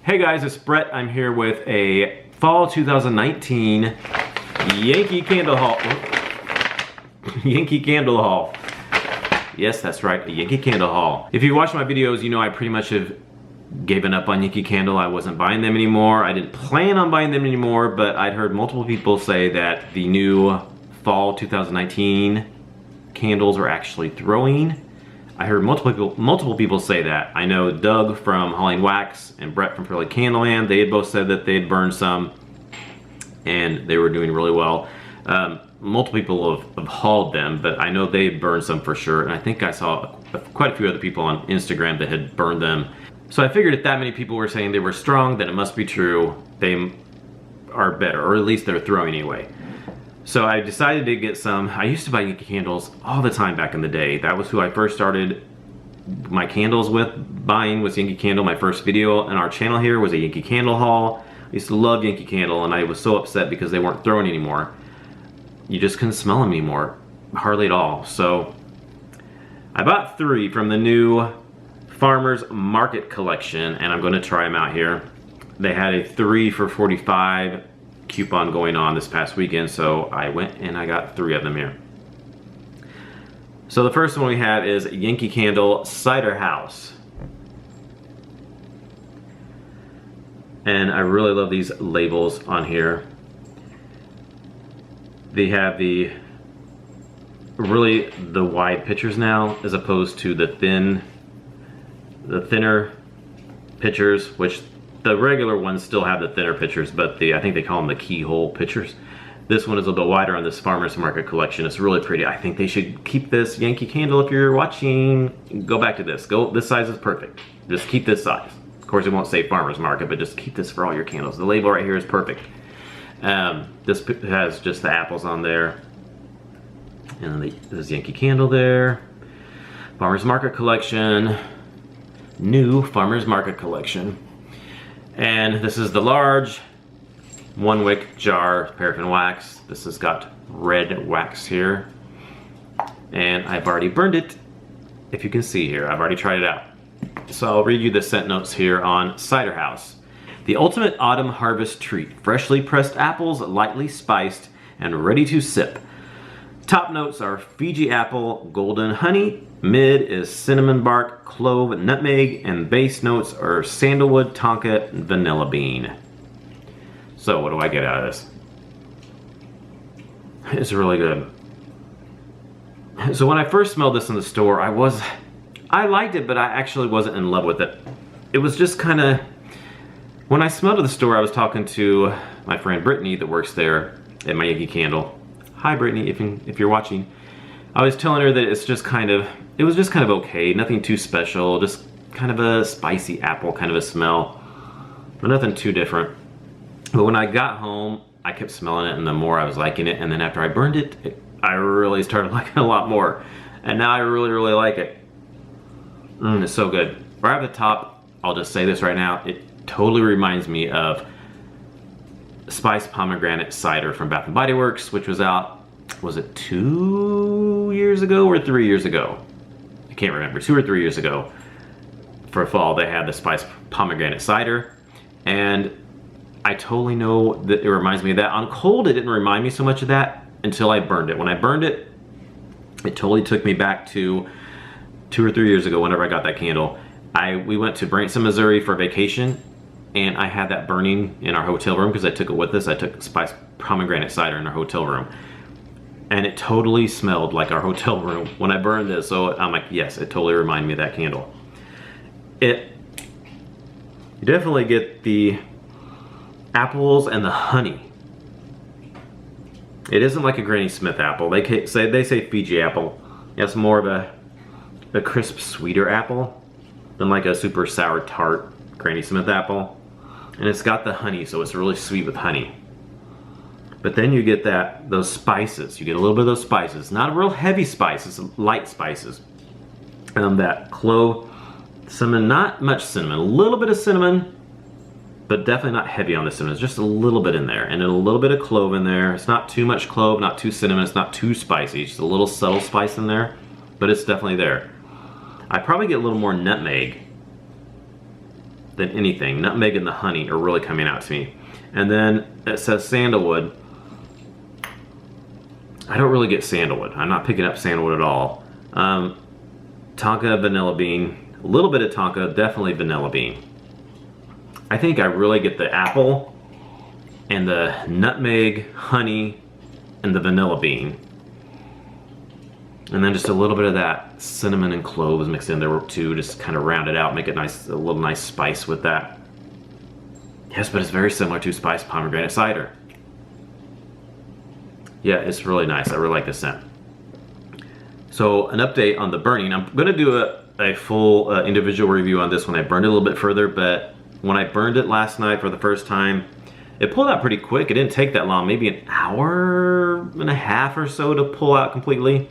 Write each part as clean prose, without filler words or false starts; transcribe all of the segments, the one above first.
Hey guys, it's Brett. I'm here with a fall 2019 Yankee Candle Haul. Yankee Candle Haul. Yes, that's right, a Yankee Candle Haul. If you watch my videos, you know I pretty much have given up on Yankee Candle. I wasn't buying them anymore. I didn't plan on buying them anymore, but I'd heard multiple people say that the new fall 2019 candles are actually throwing. I heard multiple people say that. I know Doug from Hauling Wax and Brett from Pearly Candleland, they had both said that they had burned some and they were doing really well. Multiple people have hauled them, but I know they burned some for sure, and I think I saw quite a few other people on Instagram that had burned them. So I figured if that many people were saying they were strong, then it must be true. They are better, or at least they're throwing anyway. So I decided to get some. I used to buy Yankee candles all the time back in the day. That was who I first started my candles with. Buying was Yankee Candle. My first video on our channel here was a Yankee Candle haul. I used to love Yankee Candle, and I was so upset because they weren't throwing anymore. You just couldn't smell them anymore, hardly at all. So I bought 3 from the new Farmers Market collection, and I'm going to try them out here. They had a 3 for $45 coupon going on this past weekend, so I went and I got 3 of them here. So the first one we have is Yankee Candle Cider House. And I really love these labels on here. They have the wide pictures now, as opposed to the thinner pictures, which the regular ones still have the thinner pictures, but I think they call them the keyhole pictures. This one is a little bit wider on this Farmers Market collection. It's really pretty. I think they should keep this Yankee Candle. If you're watching, go back to this. This size is perfect. Just keep this size. Of course, it won't say Farmers Market, but just keep this for all your candles. The label right here is perfect. This has just the apples on there. And then there's Yankee Candle there. Farmers Market collection. New Farmers Market collection. And this is the large 1-wick jar paraffin wax. This has got red wax here. And I've already burned it, if you can see here. I've already tried it out. So I'll read you the scent notes here on Cider House. The ultimate autumn harvest treat. Freshly pressed apples, lightly spiced, and ready to sip. Top notes are Fiji apple, golden honey. Mid is cinnamon bark, clove, nutmeg, and base notes are sandalwood, tonka, and vanilla bean. So what do I get out of this? It's really good. So when I first smelled this in the store, I liked it, but I actually wasn't in love with it. It was just kind of, when I smelled at the store, I was talking to my friend Brittany that works there at my Yankee Candle. Hi Brittany, if you're watching. I was telling her that it was just kind of okay, nothing too special, just kind of a spicy apple kind of a smell, but nothing too different. But when I got home, I kept smelling it, and the more I was liking it, and then after I burned it, I really started liking it a lot more. And now I really, really like it. It's so good. Right at the top, I'll just say this right now, it totally reminds me of Spiced Pomegranate Cider from Bath & Body Works, which was out, was it 2 years ago or 3 years ago? I can't remember, 2 or 3 years ago. For fall, they had the Spiced Pomegranate Cider, and I totally know that it reminds me of that. On cold, it didn't remind me so much of that until I burned it. When I burned it, it totally took me back to 2 or 3 years ago whenever I got that candle. We went to Branson, Missouri for vacation, and I had that burning in our hotel room because I took it with us. I took Spiced Pomegranate Cider in our hotel room. And it totally smelled like our hotel room when I burned this. So I'm like, yes, it totally reminded me of that candle. You definitely get the apples and the honey. It isn't like a Granny Smith apple. They say Fiji apple. It's more of a crisp, sweeter apple than like a super sour tart Granny Smith apple. And it's got the honey, so it's really sweet with honey. But then you get those spices. You get a little bit of those spices. Not a real heavy spices, light spices. That clove, cinnamon, not much cinnamon. A little bit of cinnamon, but definitely not heavy on the cinnamon. It's just a little bit in there, and then a little bit of clove in there. It's not too much clove, not too cinnamon. It's not too spicy. Just a little subtle spice in there, but it's definitely there. I probably get a little more nutmeg than anything. Nutmeg and the honey are really coming out to me. And then it says sandalwood. I don't really get sandalwood. I'm not picking up sandalwood at all. Tonka vanilla bean, a little bit of tonka, definitely vanilla bean. I think I really get the apple and the nutmeg, honey, and the vanilla bean. And then just a little bit of that cinnamon and cloves mixed in there too, just kind of round it out, make it nice, a little nice spice with that. Yes, but it's very similar to spiced pomegranate cider. Yeah, it's really nice. I really like the scent. So an update on the burning. I'm going to do a full individual review on this one. I burned it a little bit further, but when I burned it last night for the first time, it pulled out pretty quick. It didn't take that long, maybe an hour and a half or so to pull out completely.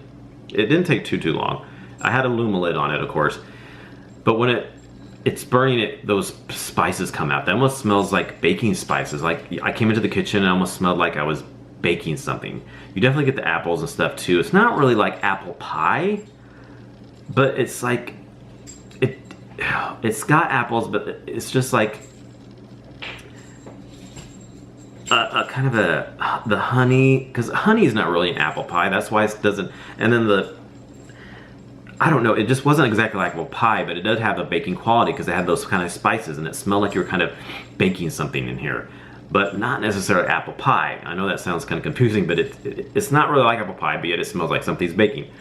It didn't take too long. I had a Luma lid on it, of course. But when it's burning, those spices come out. That almost smells like baking spices. Like I came into the kitchen and it almost smelled like I was baking something. You definitely get the apples and stuff too. It's not really like apple pie, but it's like it's got apples, but it's just like a kind of the honey, because honey is not really an apple pie. That's why it doesn't. And then I don't know, it just wasn't exactly like apple pie, but it does have a baking quality because it had those kind of spices and it smelled like you were kind of baking something in here. But not necessarily apple pie. I know that sounds kind of confusing, but it's not really like apple pie, but yet it smells like something's baking.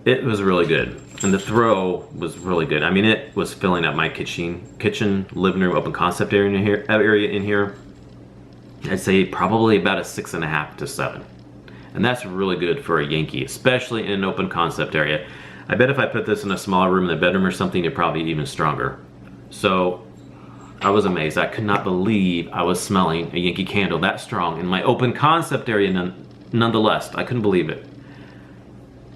It was really good. And the throw was really good. I mean, it was filling up my kitchen, living room, open concept area in here. I'd say probably about a 6.5 to 7. And that's really good for a Yankee, especially in an open concept area. I bet if I put this in a smaller room in the bedroom or something, it'd probably be even stronger. So I was amazed. I could not believe I was smelling a Yankee Candle that strong in my open concept area nonetheless. I couldn't believe it.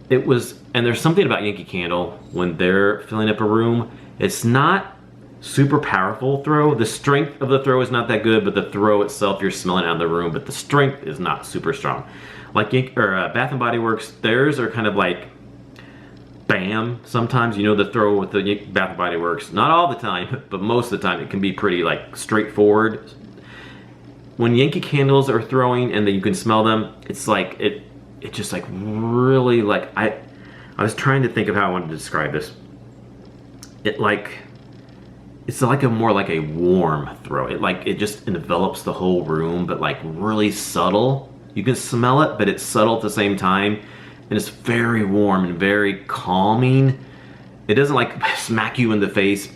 It was, and there's something about Yankee Candle when they're filling up a room. It's not super powerful throw. The strength of the throw is not that good, but the throw itself, you're smelling out of the room, but the strength is not super strong. Like Bath and Body Works, theirs are kind of like bam sometimes. You know, the throw with the Bath and Body Works, not all the time, but most of the time it can be pretty like straightforward. When Yankee Candles are throwing and then you can smell them, it's like it just like really like I was trying to think of how I wanted to describe this. It's like a more like a warm throw. It just envelops the whole room, but like really subtle. You can smell it, but it's subtle at the same time. And it's very warm and very calming. It doesn't like smack you in the face,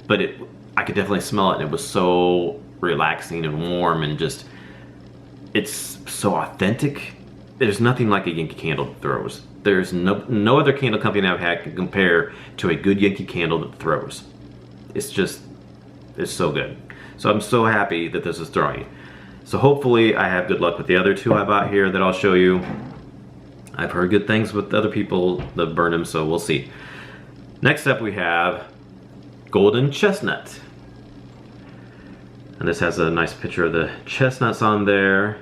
but I could definitely smell it. And it was so relaxing and warm and just, it's so authentic. There's nothing like a Yankee Candle that throws. There's no other candle company I've had can compare to a good Yankee Candle that throws. It's so good. So I'm so happy that this is throwing. So hopefully I have good luck with the other two I bought here that I'll show you. I've heard good things with other people that burn them, so we'll see. Next up we have Golden Chestnut. And this has a nice picture of the chestnuts on there.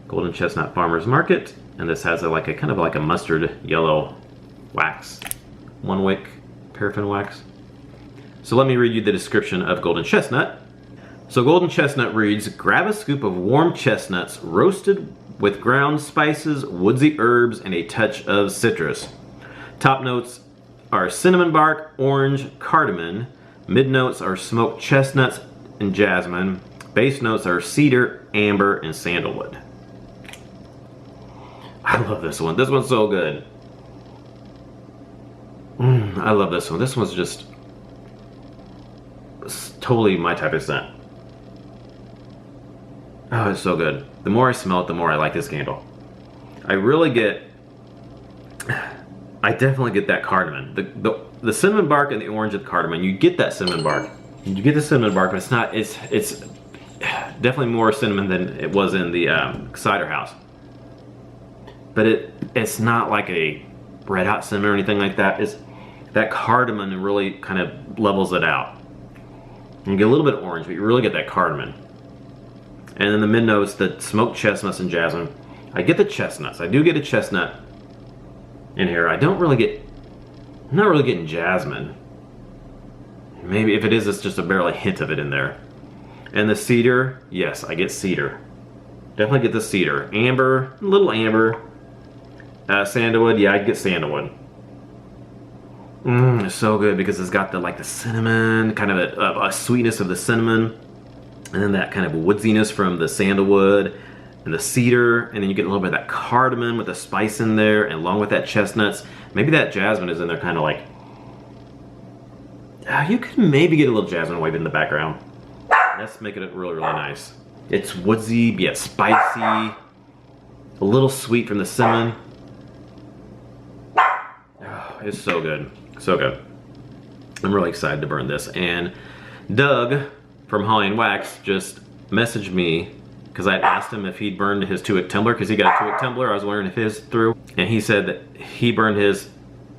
Golden Chestnut Farmers Market. And this has a kind of like a mustard yellow wax. 1 wick paraffin wax. So let me read you the description of Golden Chestnut. So Golden Chestnut reads, grab a scoop of warm chestnuts roasted with ground spices, woodsy herbs, and a touch of citrus. Top notes are cinnamon bark, orange, cardamom. Mid notes are smoked chestnuts and jasmine. Base notes are cedar, amber, and sandalwood. I love this one. This one's so good. I love this one. This one's just totally my type of scent. Oh, it's so good. The more I smell it, the more I like this candle. I definitely get that cardamom. The cinnamon bark and the orange of the cardamom, you get that cinnamon bark. You get the cinnamon bark, but it's definitely more cinnamon than it was in the Cider House. But it's not like a red hot cinnamon or anything like that. It's that cardamom really kind of levels it out. You get a little bit of orange, but you really get that cardamom. And then the mid notes, the smoked chestnuts and jasmine. I get the chestnuts. I do get a chestnut in here. I'm not really getting jasmine. Maybe if it is, it's just a barely hint of it in there. And the cedar, yes, I get cedar. Definitely get the cedar. Amber, a little amber. Sandalwood, yeah, I'd get sandalwood. It's so good because it's got the like the cinnamon, kind of a sweetness of the cinnamon, and then that kind of woodsiness from the sandalwood and the cedar, and then you get a little bit of that cardamom with the spice in there, and along with that chestnuts. Maybe that jasmine is in there, kind of like. You could maybe get a little jasmine wave in the background. Let's make it really, really nice. It's woodsy, yet spicy, a little sweet from the cinnamon. Oh, it's so good. So good. I'm really excited to burn this. And Doug from Holly and Wax just messaged me because I asked him if he'd burned his 2-wick tumbler, because he got a 2-wick tumbler. I was wondering if his threw. And he said that he burned his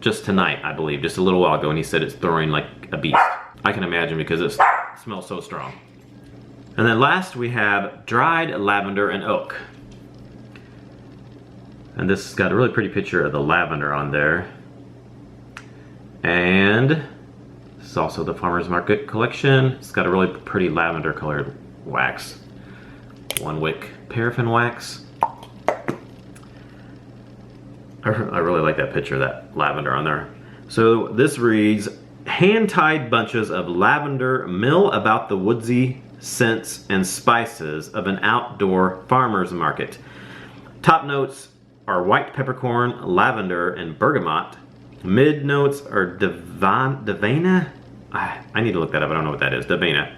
just tonight, I believe, just a little while ago, and he said it's throwing like a beast. I can imagine because it smells so strong. And then last we have dried lavender and oak. And this has got a really pretty picture of the lavender on there. And this is also the Farmer's Market collection. It's got a really pretty lavender colored wax. 1-wick paraffin wax. I really like that picture of that lavender on there. So this reads, hand-tied bunches of lavender mill about the woodsy scents and spices of an outdoor farmer's market. Top notes are white peppercorn, lavender, and bergamot. Mid notes are davana. I need to look that up. I don't know what that is. Davana.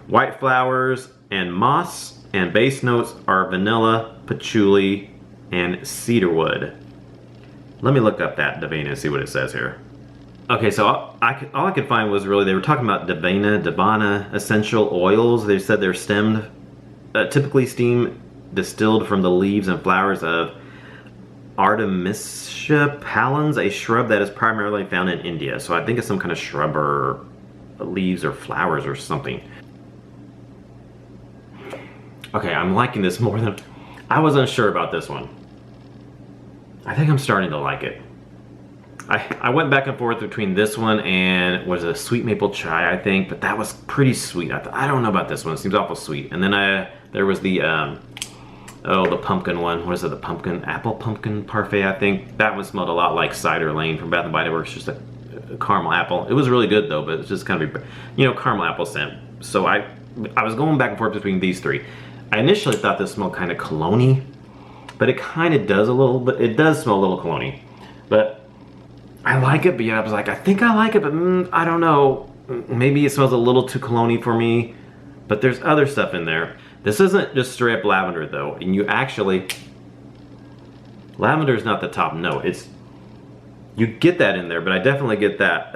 White flowers and moss. And base notes are vanilla, patchouli, and cedarwood. Let me look up that davana and see what it says here. Okay, so all I could find was really, they were talking about davana essential oils. They said they're stemmed, typically steam distilled from the leaves and flowers of Artemisia pallens, a shrub that is primarily found in India. So I think it's some kind of shrub or leaves or flowers or something. Okay, I'm liking this more than... I was unsure about this one. I think I'm starting to like it. I went back and forth between this one and was a sweet maple chai, I think, but that was pretty sweet. I don't know about this one. It seems awful sweet. And then there was the the pumpkin one. What is it? The apple pumpkin parfait, I think. That one smelled a lot like Cider Lane from Bath & Body Works, just a caramel apple. It was really good though, but it's just kind of, caramel apple scent. So I was going back and forth between these three. I initially thought this smelled kind of cologne-y, but it kind of does a little bit. It does smell a little cologne-y, but I like it. But yeah, I was like, I think I like it, but I don't know. Maybe it smells a little too cologne-y for me. But there's other stuff in there. This isn't just straight up lavender though, and you actually, lavender is not the top note. You get that in there, but I definitely get that.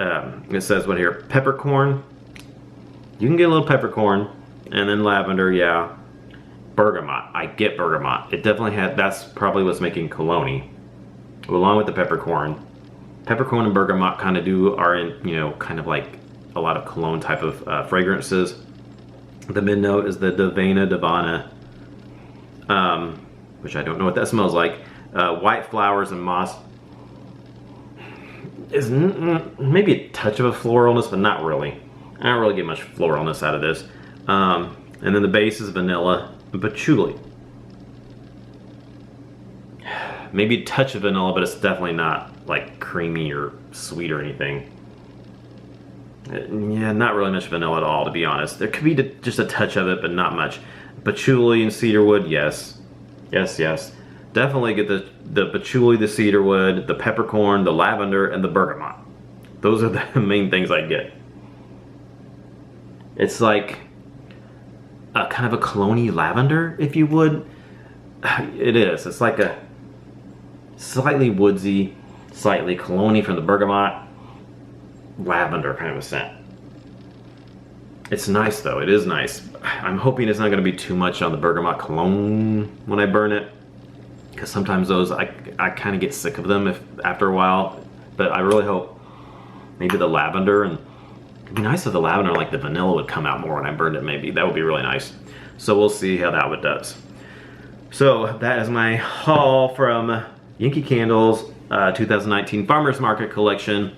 It says what here? Peppercorn. You can get a little peppercorn, and then lavender, yeah. Bergamot. I get bergamot. It definitely had. That's probably what's making cologne-y, along with the peppercorn. Peppercorn and bergamot kind of are in, kind of like a lot of cologne type of fragrances. The mid note is the davana, which I don't know what that smells like. White flowers and moss. Is maybe a touch of a floralness, but not really. I don't really get much floralness out of this. And then the base is vanilla and patchouli. Maybe a touch of vanilla, but it's definitely not like creamy or sweet or anything. Yeah, not really much vanilla at all, to be honest. There could be just a touch of it, but not much. Patchouli and cedarwood, yes. Yes, yes. Definitely get the patchouli, the cedarwood, the peppercorn, the lavender, and the bergamot. Those are the main things I get. It's like a kind of a cologne-y lavender, if you would. It is. It's like a slightly woodsy, slightly cologne-y from the bergamot. Lavender kind of a scent. It's nice though. It is nice. I'm hoping it's not going to be too much on the bergamot cologne when I burn it, because sometimes those I kind of get sick of them after a while. But I really hope maybe the lavender, and it'd be nice if the lavender, like the vanilla, would come out more when I burned it. Maybe that would be really nice. So we'll see how that one does. So that is my haul from Yankee Candle's 2019 Farmers Market collection.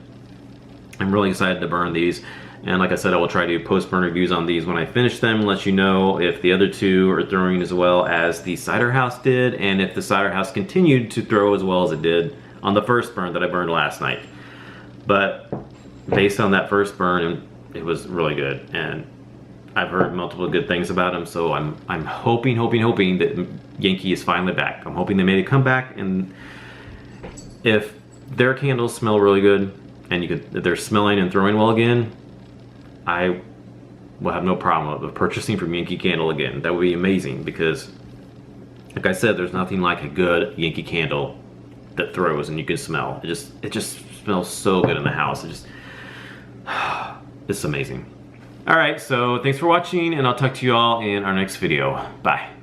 I'm really excited to burn these. And like I said, I will try to post burn reviews on these when I finish them, let you know if the other two are throwing as well as the Cider House did, and if the Cider House continued to throw as well as it did on the first burn that I burned last night. But based on that first burn, it was really good, and I've heard multiple good things about him, so I'm hoping that Yankee is finally back. I'm hoping they made a comeback, and if their candles smell really good, and if they're smelling and throwing well again, I will have no problem with purchasing from Yankee Candle again. That would be amazing, because like I said, there's nothing like a good Yankee Candle that throws and you can smell. It just smells so good in the house. It's amazing. All right, so thanks for watching, and I'll talk to you all in our next video. Bye.